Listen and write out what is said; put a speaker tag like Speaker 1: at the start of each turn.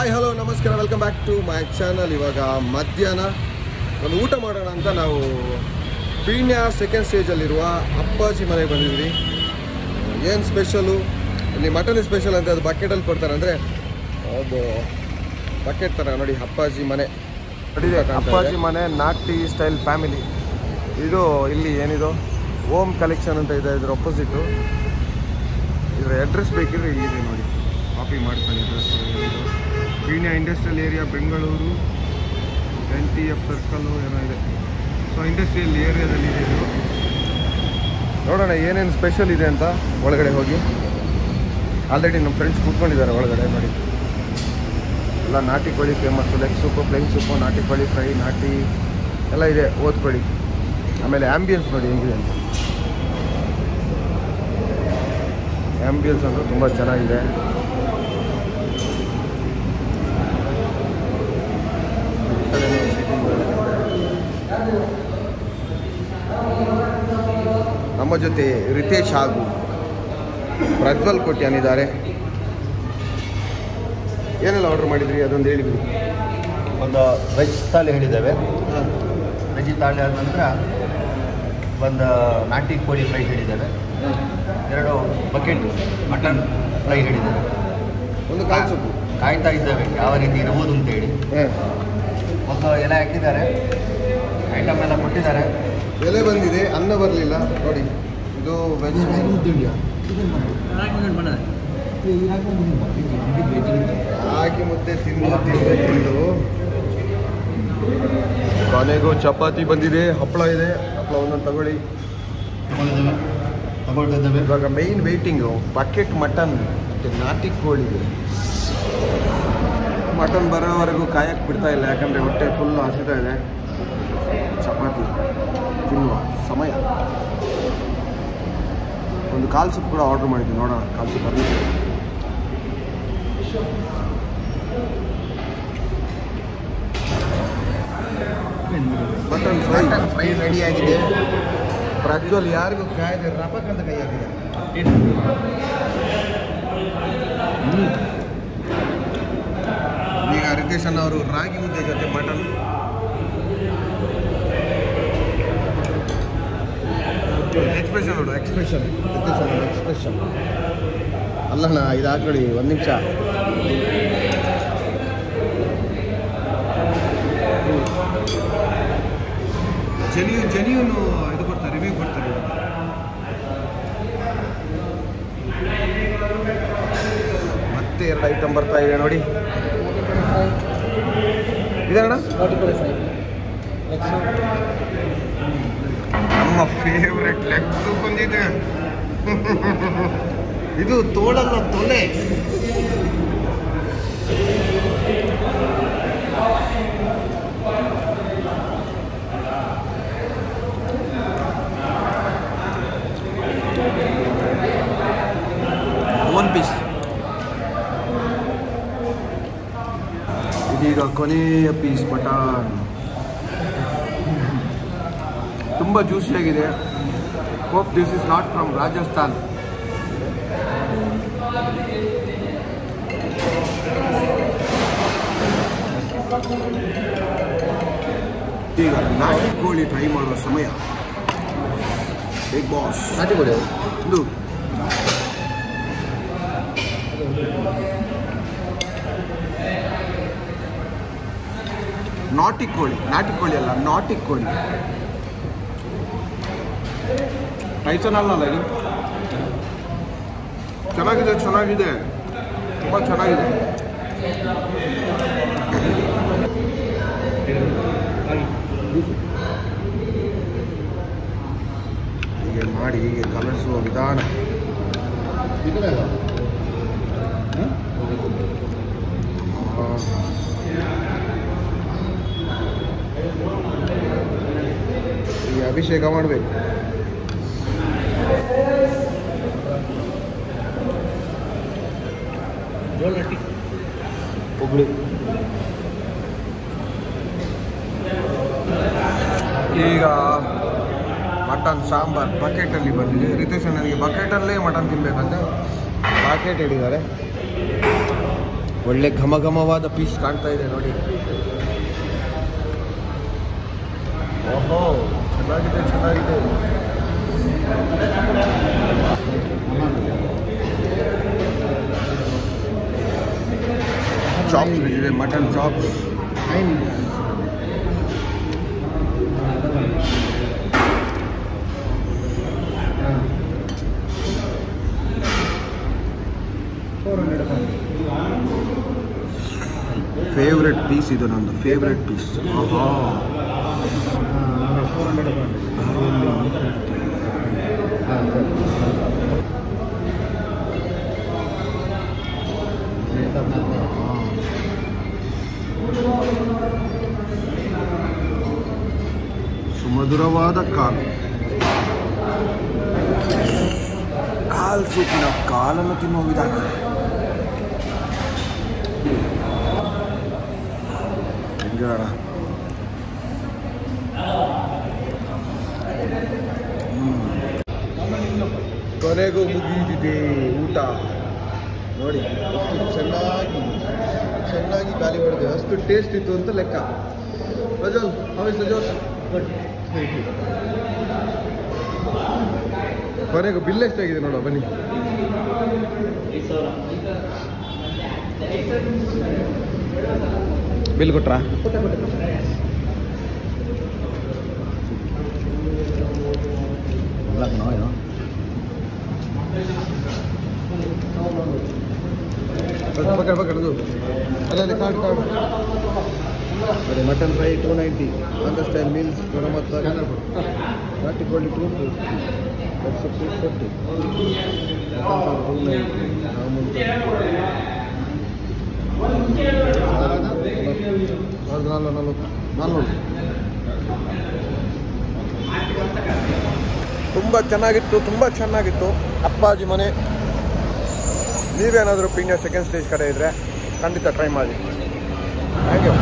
Speaker 1: Hi hello ನಮಸ್ಕಾರ, welcome back to my channel. ಇವಾಗ ಮಧ್ಯಾಹ್ನ ಒಂದು ಊಟ ಮಾಡೋಣ ಅಂತ ನಾವು ಪೀಣ್ಯ ಸೆಕೆಂಡ್ ಸ್ಟೇಜಲ್ಲಿರುವ ಅಪ್ಪಾಜಿ ಮನೆಗೆ ಬಂದಿದ್ವಿ. ಏನು ಸ್ಪೆಷಲು ಇಲ್ಲಿ ಮಟನ್ ಸ್ಪೆಷಲ್ ಅಂತ ಅದು ಬಕೆಟಲ್ಲಿ ಕೊಡ್ತಾರೆ, ಅಂದರೆ ಅದು ಬಕೆಟ್ ಥರ ನೋಡಿ. ಅಪ್ಪಾಜಿ ಮನೆ ನೋಡಿದೆ, ಅಪ್ಪಾಜಿ ಮನೆ ನಾಟಿ ಸ್ಟೈಲ್ ಫ್ಯಾಮಿಲಿ. ಇದು ಇಲ್ಲಿ ಏನಿದು ಓಮ್ ಕಲೆಕ್ಷನ್ ಅಂತ ಇದೆ, ಇದ್ರ ಅಪೋಸಿಟು. ಇದರ ಅಡ್ರೆಸ್ ಬೇಕಿದ್ರೆ ಇಲ್ಲಿದೆ ನೋಡಿ, ಕಾಪಿ ಮಾಡ್ತಾನೆ. Address Peenya industrial area, Bengaluru, NTF circle ಏನೋ ಇದೆ. ಸೊ ಇಂಡಸ್ಟ್ರಿಯಲ್ ಏರಿಯಾದಲ್ಲಿ ಇದೆ ಇದು. ನೋಡೋಣ ಏನೇನು ಸ್ಪೆಷಲ್ ಇದೆ ಅಂತ ಒಳಗಡೆ ಹೋಗಿ. ಆಲ್ರೆಡಿ ನಮ್ಮ ಫ್ರೆಂಡ್ಸ್ ಕೂತ್ಕೊಂಡಿದ್ದಾರೆ ಒಳಗಡೆ ನೋಡಿ. ಎಲ್ಲ ನಾಟಿ ಕೋಳಿ famous, leg soup, flying soup, ನಾಟಿ ಕೋಳಿ ಫ್ರೈ, ನಾಟಿ ಎಲ್ಲ ಇದೆ. ಓದ್ಕೊಳ್ಳಿ. ಆಮೇಲೆ ಆ್ಯಂಬಿಯನ್ಸ್ ನೋಡಿ ಹೆಂಗಿದೆ ಅಂತ. ಆ್ಯಂಬಿಯನ್ಸ್ ಅಂತೂ ತುಂಬ ಚೆನ್ನಾಗಿದೆ. ನಮ್ಮ ಜೊತೆ ರಿತೇಶ್ ಹಾಗೂ ಪ್ರಜ್ವಲ್ ಕೋಟ್ಯಾನ್ ಇದ್ದಾರೆ. ಏನೆಲ್ಲ ಆರ್ಡರ್ ಮಾಡಿದ್ರಿ ಅದೊಂದು ಹೇಳಿದ್ರಿ.
Speaker 2: ಒಂದು ವೆಜ್ ಥಾಲಿ ಹೇಳಿದ್ದೇವೆ. ವೆಜ್ ಥಾಲಿ ಆದ ನಂತರ ಒಂದು ನಾಟಿ ಕೋಳಿ ಫ್ರೈ ಹೇಳಿದ್ದೇವೆ. 2 ಬಕೆಟ್ ಮಟನ್ ಫ್ರೈ ಹೇಳಿದ್ದೇವೆ.
Speaker 1: ಒಂದು ಕಾಯಿ ಸೊಪ್ಪು
Speaker 2: ಕಾಯ್ತಾ ಇದ್ದೇವೆ ಯಾವ ರೀತಿ ಇರ್ಬೋದು ಅಂತೇಳಿ. ಒಂದು ಎಲೆ ಹಾಕಿದ್ದಾರೆ, ಐಟಮ್ ಎಲ್ಲ ಕೊಟ್ಟಿದ್ದಾರೆ.
Speaker 1: ಎಲೆ ಬಂದಿದೆ, ಅನ್ನ ಬರಲಿಲ್ಲ ನೋಡಿ. ಇದು ವೆಜ್ ರಾಗಿ ಮುದ್ದೆ ತಿಂದು ಕೊನೆಗೂ ಚಪಾತಿ ಬಂದಿದೆ, ಹಪ್ಪಳ ಇದೆ. ಹಪ್ಪಳ ಒಂದೊಂದು ತಗೊಳ್ಳಿ.
Speaker 2: ತಗೊಳ್ತಿದ್ದೇವೆ.
Speaker 1: ಇವಾಗ ಮೈನ್ ವೇಟಿಂಗು ಬಕೆಟ್ ಮಟನ್ ಮತ್ತು ನಾಟಿ ಕೋಳಿ. ಮಟನ್ ಬರೋವರೆಗೂ ಕಾಯಕ್ಕೆ ಬಿಡ್ತಾ ಇಲ್ಲ, ಯಾಕಂದರೆ ಹೊಟ್ಟೆ ಫುಲ್ ಹಸಿತಾ ಇದೆ. ಚಪಾತಿ ತಿನ್ನುವ ಸಮಯ. ಒಂದು ಕಾಲ್ ಸೂಪ್ ಕೂಡ ಆರ್ಡರ್ ಮಾಡಿದ್ವಿ, ನೋಡೋಣ ಕಾಲ್ ಸೂಪ್ ಬರಲಿದೆ. ಮಟನ್
Speaker 2: ಫ್ರೈ ರೆಡಿಯಾಗಿದೆ.
Speaker 1: ಪ್ರಜ್ವಲ್ ಯಾರಿಗೂ ಕಾಯ್ದೆ ರಪಕ್ಕಂತ ಕೈ ಹಾಕಿದೆ. ಈಗ ರಿತೇಶ್ ಅಣ್ಣ ಅವರು ರಾಗಿ ಮುದ್ದೆ ಜೊತೆ ಮಟನ್. ಎಕ್ಸ್ಪ್ರೆಷನ್ ನೋಡು, ಎಕ್ಸ್ಪ್ರೆಷನ್ ರಿತೇಶ್ ಅಣ್ಣ ಎಕ್ಸ್ಪ್ರೆಷನ್. ಅಲ್ಲಣ್ಣ ಇದು ಹಾಕೊಳ್ಳಿ, ಒಂದು ನಿಮಿಷ. ಜೆನ್ಯೂನು ಇದು ಕೊಡ್ತಾರೆ, ರಿವ್ಯೂ ಕೊಡ್ತಾರೆ. ಮತ್ತೆ 2 ಐಟಮ್ ಬರ್ತಾ ಇವೆ ನೋಡಿ. ಇದಣ್ಣ ನಮ್ಮ ಫೇವ್ರೆಟ್ ಲೆಗ್ ಸೂಪ್ ಬಂದಿದೆ. ಇದು ತೋಳಲ್ಲ, ತೊಲೆ. One piece. ಇದೀಗ ಕೊನೆಯ ಪೀಸ್ ಮಟನ್. ತುಂಬ ಜ್ಯೂಸಿಯಾಗಿದೆ. Hope this is not from Rajasthan. ಈಗ ನಾಟಿ ಕೋಳಿ ಟ್ರೈ ಮಾಡುವ ಸಮಯ. ಬಿಗ್ ಬಾಸ್
Speaker 2: ನಾಟಿ ಕೋಳಿ
Speaker 1: ಇದು ನಾಟಿ ಕೋಳಿ, ನಾಟಿ ಕೋಳಿ ಅಲ್ಲ, ನಾಟಿ ಕೋಳಿ. ಟೈಸನ್ ಅಲ್ಲ ಇದು. ಚೆನ್ನಾಗಿದೆ, ಚೆನ್ನಾಗಿದೆ, ತುಂಬ ಚೆನ್ನಾಗಿದೆ. ಹೀಗೆ ಮಾಡಿ ಹೀಗೆ ಕಲರಿಸುವ ವಿಧಾನ. ಈ ಅಭಿಷೇಕ ಮಾಡಬೇಕು. ಈಗ ಮಟನ್ ಸಾಂಬಾರ್ ಬಕೆಟಲ್ಲಿ ಬಂದಿದೆ. ರಿತೇಶ್ ನನಗೆ ಬಕೆಟಲ್ಲೇ ಮಟನ್ ತಿನ್ನಬೇಕಂತ ಬಕೆಟ್ ಹಿಡಿದ್ದಾರೆ. ಒಳ್ಳೆ ಘಮ ಘಮವಾದ ಪೀಸ್ ಕಾಣ್ತಾ ಇದೆ ನೋಡಿ. ಓಹೋ, ಚೆನ್ನಾಗಿದೆ ಚೆನ್ನಾಗಿದೆ. ಚಾಪ್ಸ್ ಇದೆ, ಮಟನ್ ಚಾಪ್ಸ್. ಫೇವ್ರೆಟ್ ಪೀಸ್ ಇದು, ನಂದು ಫೇವ್ರೆಟ್ ಪೀಸ್. ಆಹಾ, ಸುಮಧುರವಾದ ಕಾಲು ಸೂಪಿನ ಕಾಲನ್ನು ತಿನ್ನುವ ವಿಧಾನ. ಕೊನೆಗೂ ಮುಗಿದಿದೆ ಊಟ ನೋಡಿ. ಅಷ್ಟು ಚೆನ್ನಾಗಿ ಖಾಲಿ ಮಾಡಿದೆ, ಅಷ್ಟು ಟೇಸ್ಟ್ ಇತ್ತು ಅಂತ ಲೆಕ್ಕ. ಪ್ರಜ್ವಲ್, ಹೌ ಇಸ್ ದ ಜೋಶ್? ಕೊನೆಗೂ ಬಿಲ್ ಎಷ್ಟಾಗಿದೆ ನೋಡುವ ಬನ್ನಿ. ಬಿಲ್ ಕೊಟ್ರಾ? ಪಕಡು ಅಲ್ಲೇ ಕಾರ್ಡ್ ಅದೇ mutton fry 290, on the style meals 130, ನಾಟಿ ಕೋಳಿ 250, ಎಕ್ಸೆಪ್ಟ್ 240, ಮಟನ್ 290, ನಾನ್ನೂರು. ತುಂಬ ಚೆನ್ನಾಗಿತ್ತು ಅಪ್ಪಾಜಿ ಮನೆ. ನೀವೇನಾದರೂ ಪೀಣ್ಯ ಸೆಕೆಂಡ್ ಸ್ಟೇಜ್ ಕಡೆ ಇದ್ದರೆ ಖಂಡಿತ ಟ್ರೈ ಮಾಡಿ. Thank you.